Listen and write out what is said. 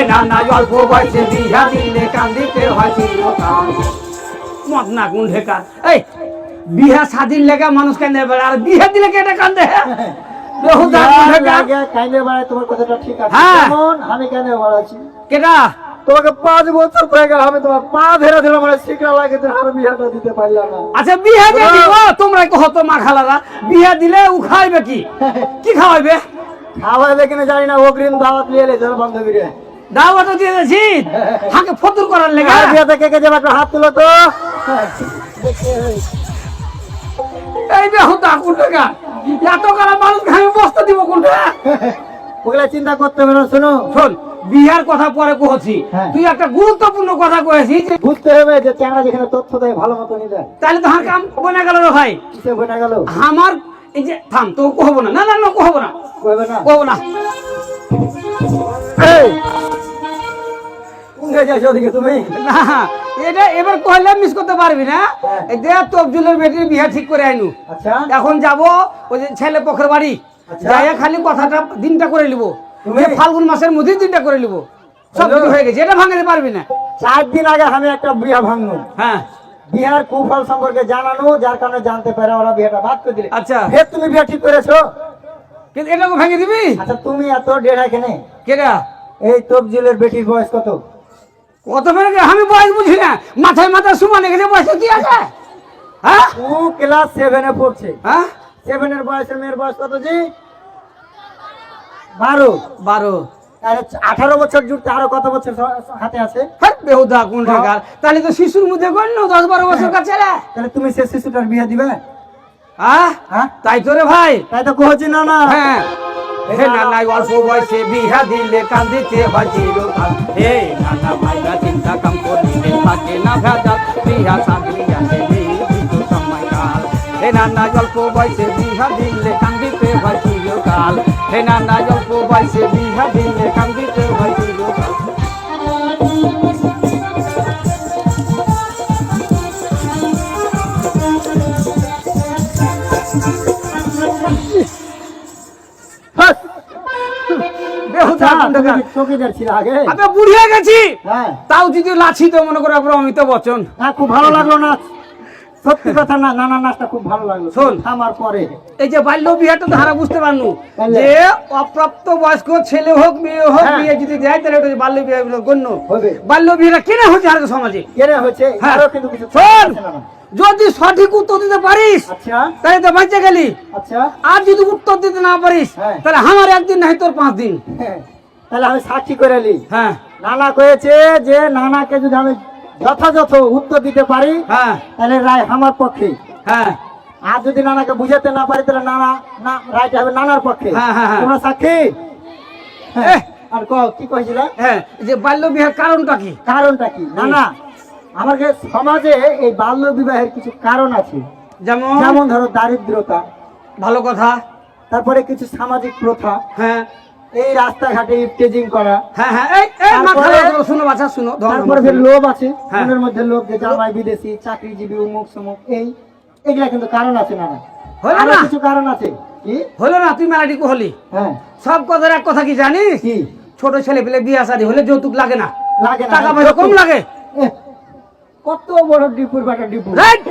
হে নানা অল্প বয়সে বিয়া দিলে কান্দিতে হয় চিরকাল। মত না কোন ঢেকা এই বিয়া স্বাধীন লেগা মানুষ কান্দে বেড়া আর বিয়া দিলে কেটে কান্দে বেহুদা কোন ঢেকা কান্দে বেড়ায় তোমার কথাটা ঠিক আছে হ্যাঁ। যেমন আমি কান্দে বেড়াচ্ছি কেটা তোমাকে 5 বছর হয়ে গেল আমি তোমার পা ধরে ধরে মানে শিখরা লাগে তো আর বিয়াটা দিতে পারলাম না। আচ্ছা বিয়া দিয়ে দিব তোমরা কহ তো মা খালারা বিয়া দিলে ও খাইবে কি কি খাওয়াইবে খাওয়াইবে কিনা জানি না অগ্রিম দাওয়াত নিয়ে এলে যারা বান্ধবীরা দাওয়াতও দিয়ে দিয়েছি হাকে ফতুর করার লেগে আর বিয়াতে কে কে যাবে একটা হাত তুলো তো এই বেহুদা কোন ঢেকা এত কারা মানুষ আমি বসতে দিব কোনটা ওগুলা চিন্তা করতে হবে না শোনো শোন বিহার কথা পরে কহছি হ্যাঁ। তুই একটা গুরুত্বপূর্ণ কথা কয়েছিস যে বুঝতে হবে যে চ্যাংড়া যেখানে তথ্য দেয় ভালো মতো নিয়ে যায় তাহলে তো হার কাম বনে গেল রে ভাই কিসে বনে গেল আমার এই যে থাম তো কহব না না না না কহব না কইবে না কহব না এই কোন যাইছো ওদিকে তুমি না এটা এবার কইলে মিস করতে পারবি না এই যে তবজুলের বেটির বিয়া ঠিক করে আইনু আচ্ছা এখন যাব ওই যে ছেলে পক্ষের বাড়ি আচ্ছা। যাইয়া খালি কথাটা দিনটা করে নিব তুমি? ফাল্গুন মাসের মধ্যে দিনটা করে নিব সব কিছু হয়ে গেছে এটা ভাঙাতে পারবি না 4 দিন আগে আমি একটা বিয়া ভাঙলো হ্যাঁ বিহার কুফল সম্পর্কে জানানো যার কারণে জানতে পারে ওরা বিয়েটা বাদ করে দিলে আচ্ছা ফের তুমি বিয়ে ঠিক করেছো কিন্তু এটাকে ভেঙে দিবি আচ্ছা তুমি এত ডেড়া কেনে কেটা এই তবজিলের বেটির বয়স কত কত বেড়ে আমি বয়স বুঝি না মাথায় মাথায় সমানে গেলে বয়স কি আছে হ্যাঁ ও ক্লাস 7 এ পড়ছে হ্যাঁ 7 এর বয়সের মেয়ের বয়স কত জি 12 12 আর 18 বছর জুড়তে আরো কত বছর হাতে আছে হ্যাঁ বেহুদা কোন টাকার তাহলে তো শিশুর মধ্যে গণ্য 10-12 বছর কাছে রে তাহলে তুমি সে শিশুটার বিয়ে দিবে হ্যাঁ হ্যাঁ তাই তো রে ভাই তাই তো কহছি না না হ্যাঁ হে নানা অল্প বয়সে বিহা দিলে কান্দিতে হয় চিরকাল হে নানা ভাইরা চিন্তা কাম করিলে থাকে না ভেজাল বিহা সাগরি আসে বিতু সময়কাল হে নানা অল্প বয়সে বিহা দিলে কান্দিতে হয় চিরকাল হে নানা অল্প বয়সে বিহা দিলে কান্দিতে হয় চিরকাল বেহুদা কোন টাকার চৌকিদার ছিল আগে আমি বুড়িয়ে গেছি হ্যাঁ তাও যদি লাছি তো মনে করো অমিত বচন না খুব ভালো লাগলো না সত্যি কথা না নানা নাচটা খুব ভালো লাগলো শোন। আমার পরে এই যে বাল্য বিয়াটা ধারা বুঝতে পারনু তাহলে? যে অপ্রাপ্ত বয়স্ক ছেলে হোক মেয়ে হোক হ্যাঁ। বিয়ে যদি দেয় তাহলে ওটা বাল্য বিয়ে গণ্য হবে বাল্য বিয়েটা কেন হচ্ছে আর সমাজে কেন হচ্ছে হ্যাঁ। আরো কিন্তু কিছু শোন আছে না। যদি সঠিক উত্তর দিতে পারিস আচ্ছা তাহলে তো বাঁচে গেলি আচ্ছা আর যদি উত্তর দিতে না পারিস হ্যাঁ। তাহলে আমার একদিন নাই তোর 5 দিন হ্যাঁ, তাহলে আমি সাক্ষী করে নি হ্যাঁ নানা কয়েছে যে নানাকে যদি আমি যথাযথ উত্তর দিতে পারি হ্যাঁ তাহলে রায় আমার পক্ষে হ্যাঁ আর যদি নানাকে বুঝাতে না পারি তাহলে নানা না রায়টা হবে নানার পক্ষে হ্যাঁ, হ্যাঁ, হ্যাঁ। তোমরা সাক্ষী হ্যাঁ, এহ। আর কও কি কইছিলে হ্যাঁ এই যে বাল্য বিয়ের কারণটা কি কারণটা কি নানা আমাদের সমাজে এই বাল্য বিবাহের কিছু কারণ আছে যেমন যেমন ধরো দারিদ্রতা ভালো কথা তারপরে কিছু সামাজিক প্রথা হ্যাঁ এই রাস্তাঘাটে ইফটেজিং করা হ্যাঁ হ্যাঁ এই এই মা তারপরে- খালা শুনো বাচ্চা শুনো ধর তারপরে ফের লোভ আছে হ্যাঁ। মনের মধ্যে লোভ যে জামাই বিদেশি চাকরিজীবী উমুক সমুক এই এগুলা কিন্তু কারণ আছে না হলো আরো না? কিছু কারণ আছে কি হলো না তুই মেলাটি হলি হ্যাঁ সব কথার এক কথা কি জানিস কি ছোট ছেলে পেলে বিয়ে শাদী হলে যৌতুক লাগে না লাগে না টাকা পয়সা কম লাগে এহ, কত বড় ডিপুর বাটা ডিপু রাইট